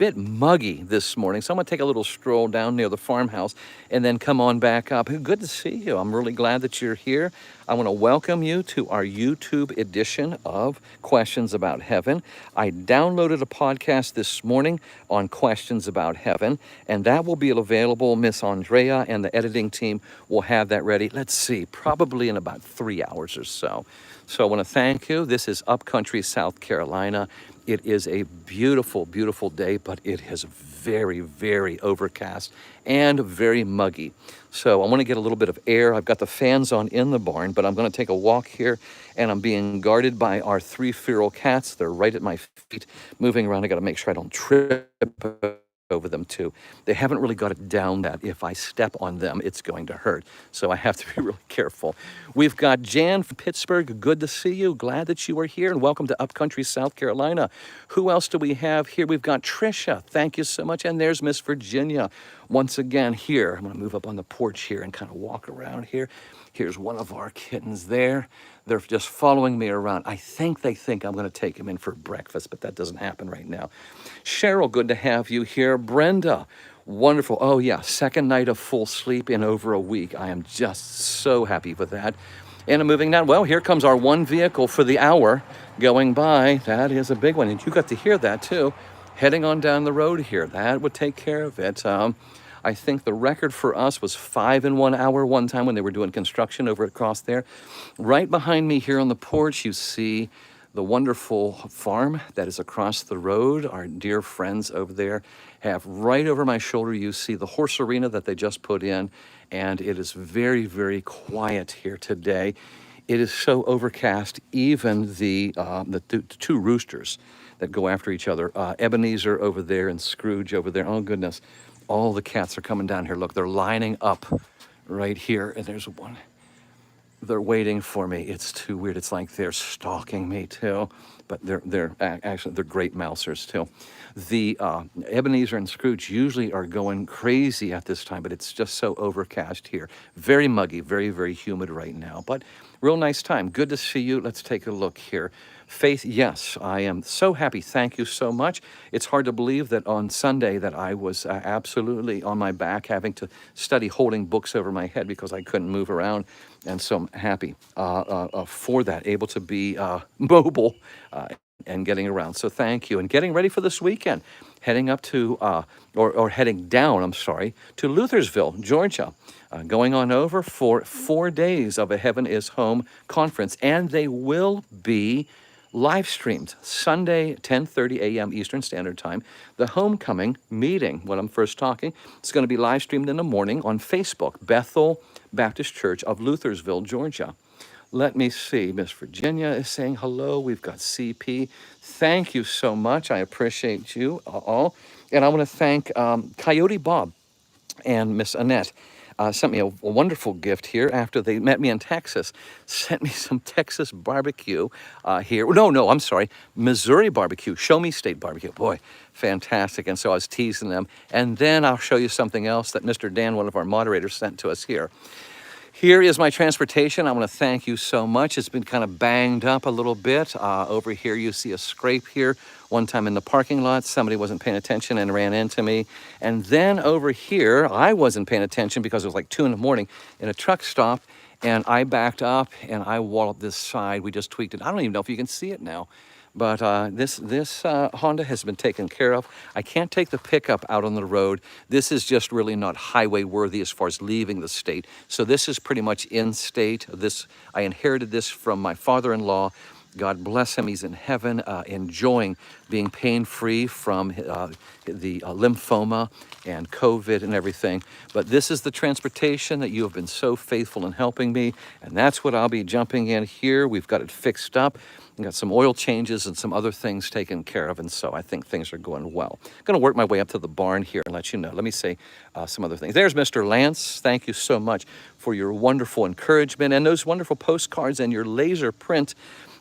bit muggy this morning, so I'm going to take a little stroll down near the farmhouse and then come on back up. Good to see you. I'm really glad that you're here. I want to welcome you to our YouTube edition of Questions About Heaven. I downloaded a podcast this morning on questions about heaven, and that will be available. Miss Andrea and the editing team will have that ready. Let's see, probably in about 3 hours or so. So I want to thank you. This is Upcountry, South Carolina. It is a beautiful, beautiful day, but it is very, very overcast and very muggy. So I want to get a little bit of air. I've got the fans on in the barn, but I'm going to take a walk here, and I'm being guarded by our 3 feral cats. They're right at my feet, moving around. I got to make sure I don't trip over them too. They haven't really got it down that if I step on them, it's going to hurt. So I have to be really careful. We've got Jan from Pittsburgh. Good to see you. Glad that you are here, and welcome to Upcountry, South Carolina. Who else do we have here? We've got Trisha. Thank you so much. And there's Miss Virginia once again here. I'm going to move up on the porch here and kind of walk around here. Here's one of our kittens there. They're just following me around. I think they think I'm going to take them in for breakfast, but that doesn't happen right now. Cheryl, good to have you here. Brenda, wonderful. Oh, yeah, second night of full sleep in over a week. I am just so happy with that. And I'm moving down. Well, here comes our one vehicle for the hour going by. That is a big one. And you got to hear that, too. Heading on down the road here. That would take care of it. I think the record for us was 5 in 1 hour one time when they were doing construction over across there. Right behind me here on the porch, you see the wonderful farm that is across the road. Our dear friends over there have right over my shoulder, you see the horse arena that they just put in, and it is very, very quiet here today. It is so overcast, even the 2 roosters that go after each other, Ebenezer over there and Scrooge over there. Oh, goodness. All the cats are coming down here. Look, they're lining up right here. And there's one. They're waiting for me. It's too weird. It's like they're stalking me too. But they're actually, they're great mousers too. The Ebenezer and Scrooge usually are going crazy at this time, but it's just so overcast here. Very muggy, very, very humid right now. But real nice time. Good to see you. Let's take a look here. Faith, yes, I am so happy. Thank you so much. It's hard to believe that on Sunday that I was absolutely on my back having to study holding books over my head because I couldn't move around. And so I'm happy for that, able to be mobile and getting around. So thank you. And getting ready for this weekend, heading up to, or heading down, I'm sorry, to Luthersville, Georgia. Going on over for 4 days of a Heaven is Home conference. And they will be live streamed Sunday, 10:30 a.m. Eastern Standard Time. The homecoming meeting, when I'm first talking, it's going to be live streamed in the morning on Facebook, Bethel Baptist Church of Luthersville, Georgia. Let me see. Miss Virginia is saying hello. We've got CP. Thank you so much. I appreciate you all. And I want to thank Coyote Bob and Miss Annette. Sent me a wonderful gift here after they met me in Texas. Sent me some Texas barbecue here. No, I'm sorry. Missouri barbecue. Show Me State barbecue. Boy, fantastic. And so I was teasing them. And then I'll show you something else that Mr. Dan, one of our moderators, sent to us here. Here is my transportation. I want to thank you so much. It's been kind of banged up a little bit. Over here, you see a scrape here. One time in the parking lot, somebody wasn't paying attention and ran into me. And then over here, I wasn't paying attention because it was like 2 in the morning in a truck stop. And I backed up and I walloped this side. We just tweaked it. I don't even know if you can see it now. But this Honda has been taken care of. I can't take the pickup out on the road. This is just really not highway worthy as far as leaving the state. So this is pretty much in state. I inherited this from my father-in-law. God bless him. He's in heaven, enjoying being pain-free from the lymphoma and COVID and everything. But this is the transportation that you have been so faithful in helping me. And that's what I'll be jumping in here. We've got it fixed up. We've got some oil changes and some other things taken care of. And so I think things are going well. I'm going to work my way up to the barn here and let you know. Let me say some other things. There's Mr. Lance. Thank you so much for your wonderful encouragement and those wonderful postcards and your laser print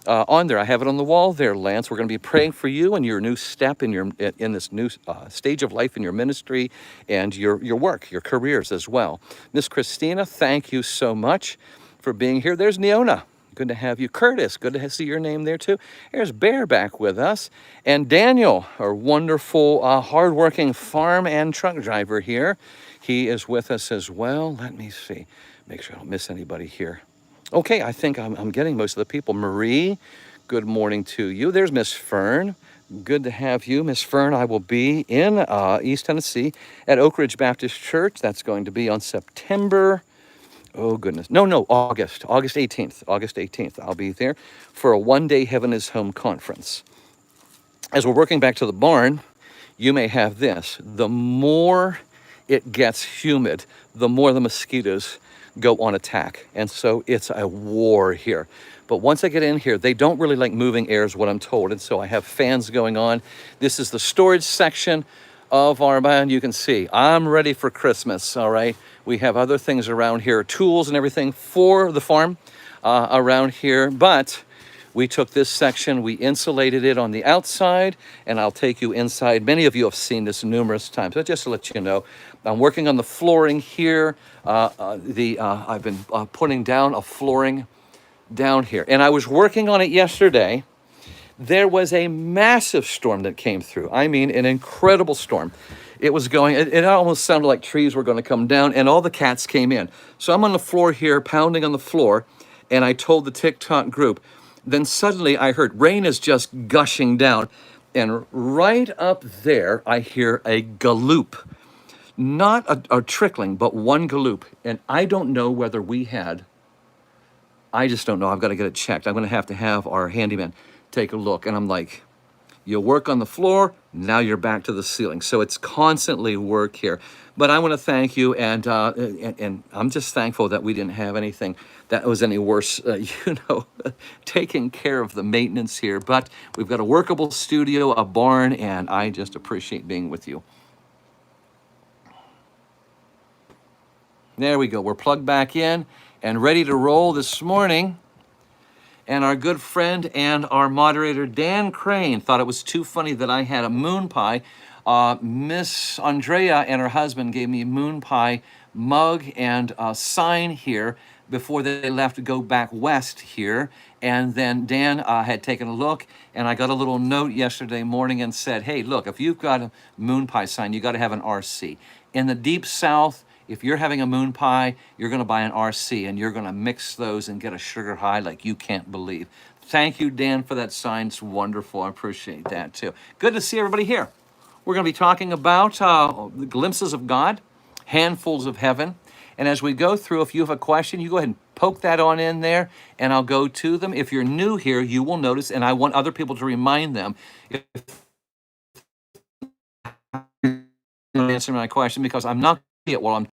on there. I have it on the wall there, Lance. We're going to be praying for you and your new step in this new stage of life in your ministry and your work, your careers as well. Miss Christina, thank you so much for being here. There's Neona. good to have you. Curtis, good to see your name there too. There's Bear back with us. And Daniel, our wonderful, hardworking farm and truck driver here. He is with us as well. Let me see. Make sure I don't miss anybody here. Okay, I think I'm getting most of the people. Marie, good morning to you. There's Miss Fern. Good to have you, Miss Fern. I will be in East Tennessee at Oak Ridge Baptist Church. That's going to be on September, oh goodness, no, August 18th. August 18th, I'll be there for a one-day Heaven is Home conference. As we're working back to the barn, you may have this. The more it gets humid, the more the mosquitoes go on attack. And so it's a war here. But once I get in here, they don't really like moving air is what I'm told. And so I have fans going on. This is the storage section of our barn. You can see I'm ready for Christmas, all right? We have other things around here, tools and everything for the farm around here. But we took this section, we insulated it on the outside, and I'll take you inside. Many of you have seen this numerous times, but just to let you know, I'm working on the flooring here. I've been putting down a flooring down here. And I was working on it yesterday. There was a massive storm that came through. I mean, an incredible storm. It was going, it almost sounded like trees were going to come down, and all the cats came in. So I'm on the floor here, pounding on the floor, and I told the TikTok group. Then suddenly I heard rain is just gushing down. And right up there, I hear a galoop. Not a trickling, but one galoop. And I don't know whether we had, I just don't know. I've got to get it checked. I'm going to have our handyman take a look. And I'm like, you work on the floor, now you're back to the ceiling. So it's constantly work here. But I want to thank you, and I'm just thankful that we didn't have anything that was any worse, taking care of the maintenance here. But we've got a workable studio, a barn, and I just appreciate being with you. There we go. We're plugged back in and ready to roll this morning. And our good friend and our moderator, Dan Crane, thought it was too funny that I had a MoonPie. Miss Andrea and her husband gave me a MoonPie mug and a sign here before they left to go back west here. And then Dan had taken a look, and I got a little note yesterday morning and said, hey, look, if you've got a MoonPie sign, you got to have an RC. In the Deep South, if you're having a MoonPie, you're going to buy an RC, and you're going to mix those and get a sugar high like you can't believe. Thank you, Dan, for that sign. It's wonderful. I appreciate that, too. Good to see everybody here. We're going to be talking about the glimpses of God, handfuls of heaven. And as we go through, if you have a question, you go ahead and poke that on in there, and I'll go to them. If you're new here, you will notice, and I want other people to remind them, if answer my question, because I'm not it while I'm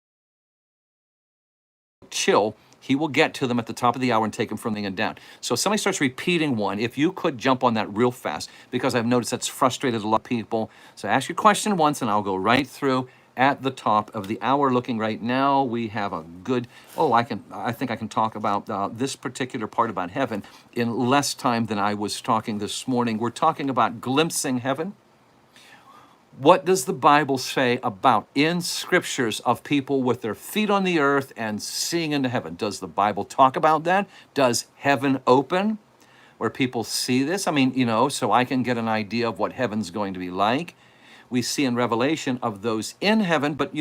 chill, he will get to them at the top of the hour and take them from the end down. So if somebody starts repeating one, if you could jump on that real fast, because I've noticed that's frustrated a lot of people. So ask your question once, and I'll go right through at the top of the hour. Looking right now, we have a good, I think I can talk about this particular part about heaven in less time than I was talking this morning. We're talking about glimpsing heaven. What does the Bible say about in scriptures of people with their feet on the earth and seeing into heaven? Does the Bible talk about that? Does heaven open where people see this? I mean, so I can get an idea of what heaven's going to be like. We see in Revelation of those in heaven, but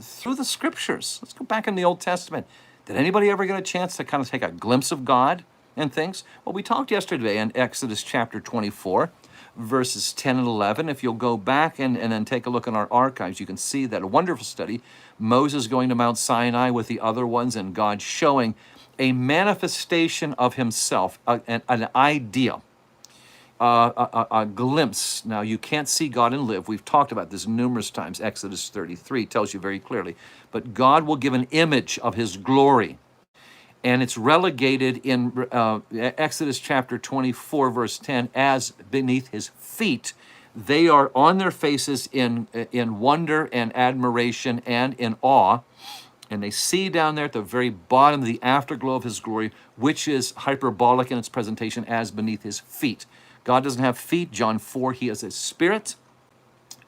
through the scriptures. Let's go back in the Old Testament. Did anybody ever get a chance to kind of take a glimpse of God and things? Well, we talked yesterday in Exodus chapter 24. Verses 10 and 11. If you'll go back and then take a look in our archives, you can see that a wonderful study, Moses going to Mount Sinai with the other ones, and God showing a manifestation of himself, an idea, a glimpse. Now, you can't see God and live. We've talked about this numerous times. Exodus 33 tells you very clearly. But God will give an image of his glory. And it's relegated in Exodus chapter 24, verse 10, as beneath his feet. They are on their faces in wonder and admiration and in awe. And they see down there at the very bottom the afterglow of his glory, which is hyperbolic in its presentation as beneath his feet. God doesn't have feet. John 4, he is a spirit.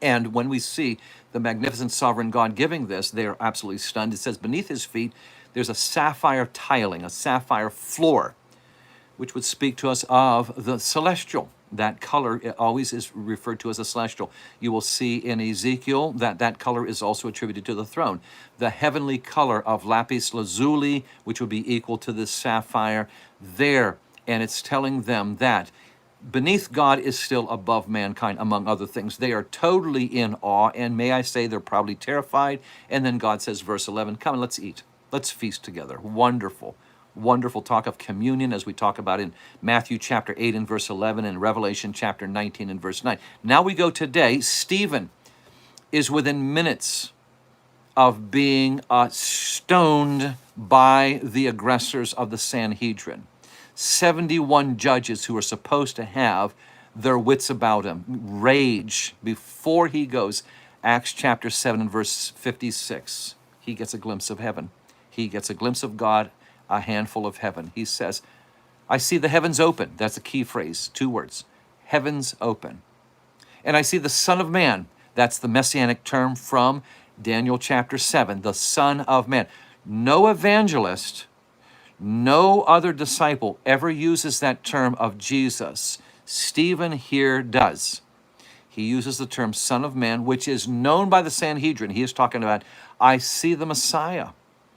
And when we see the magnificent sovereign God giving this, they are absolutely stunned. It says beneath his feet, there's a sapphire tiling, a sapphire floor. which would speak to us of the celestial. That color always is referred to as a celestial. You will see in Ezekiel that that color is also attributed to the throne. The heavenly color of lapis lazuli, which would be equal to this sapphire there. And it's telling them that beneath God is still above mankind, among other things. They are totally in awe, and may I say they're probably terrified. And then God says, verse 11, come and let's eat. Let's feast together. Wonderful. Wonderful talk of communion, as we talk about in Matthew chapter 8 and verse 11 and Revelation chapter 19 and verse 9. Now we go today. Stephen is within minutes of being stoned by the aggressors of the Sanhedrin. 71 judges who are supposed to have their wits about him, rage before he goes. Acts chapter 7 and verse 56. He gets a glimpse of heaven. He gets a glimpse of God, a handful of heaven. He says, I see the heavens open. That's a key phrase, 2 words. Heavens open. And I see the Son of Man. That's the messianic term from Daniel chapter 7, the Son of Man. No evangelist, no other disciple ever uses that term of Jesus. Stephen here does. He uses the term Son of Man, which is known by the Sanhedrin. He is talking about, I see the Messiah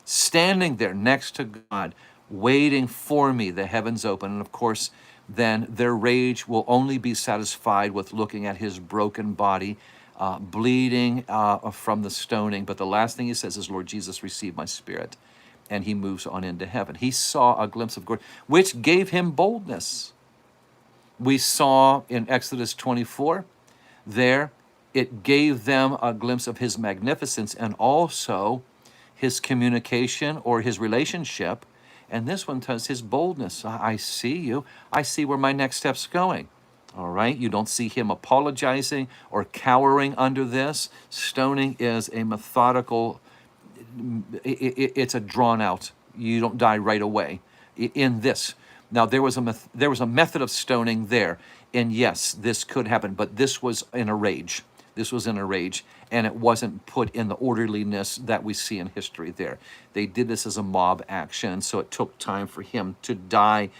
standing there next to God, waiting for me, the heavens open. And of course, then their rage will only be satisfied with looking at his broken body, bleeding from the stoning. But the last thing he says is, Lord Jesus, receive my spirit. And he moves on into heaven. He saw a glimpse of glory, which gave him boldness. We saw in Exodus 24, there, it gave them a glimpse of his magnificence and also his communication or his relationship. And this one tells his boldness. I see you. I see where my next step's going. All right? You don't see him apologizing or cowering under this. Stoning is a methodical, it's a drawn out. You don't die right away in this. Now, there was a method of stoning there. And yes, this could happen, but this was in a rage. This was in a rage, and it wasn't put in the orderliness that we see in history there. They did this as a mob action, so it took time for him to die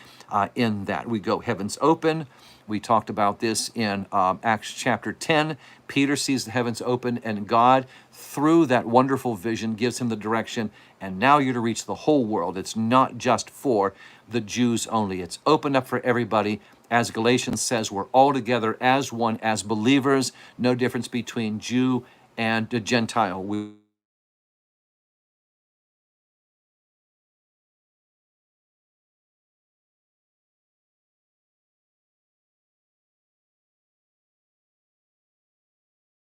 in that. We go heavens open. We talked about this in Acts chapter 10. Peter sees the heavens open, and God, through that wonderful vision, gives him the direction, and now you're to reach the whole world. It's not just for the Jews only. It's opened up for everybody. As Galatians says, we're all together as one, as believers, no difference between Jew and Gentile. We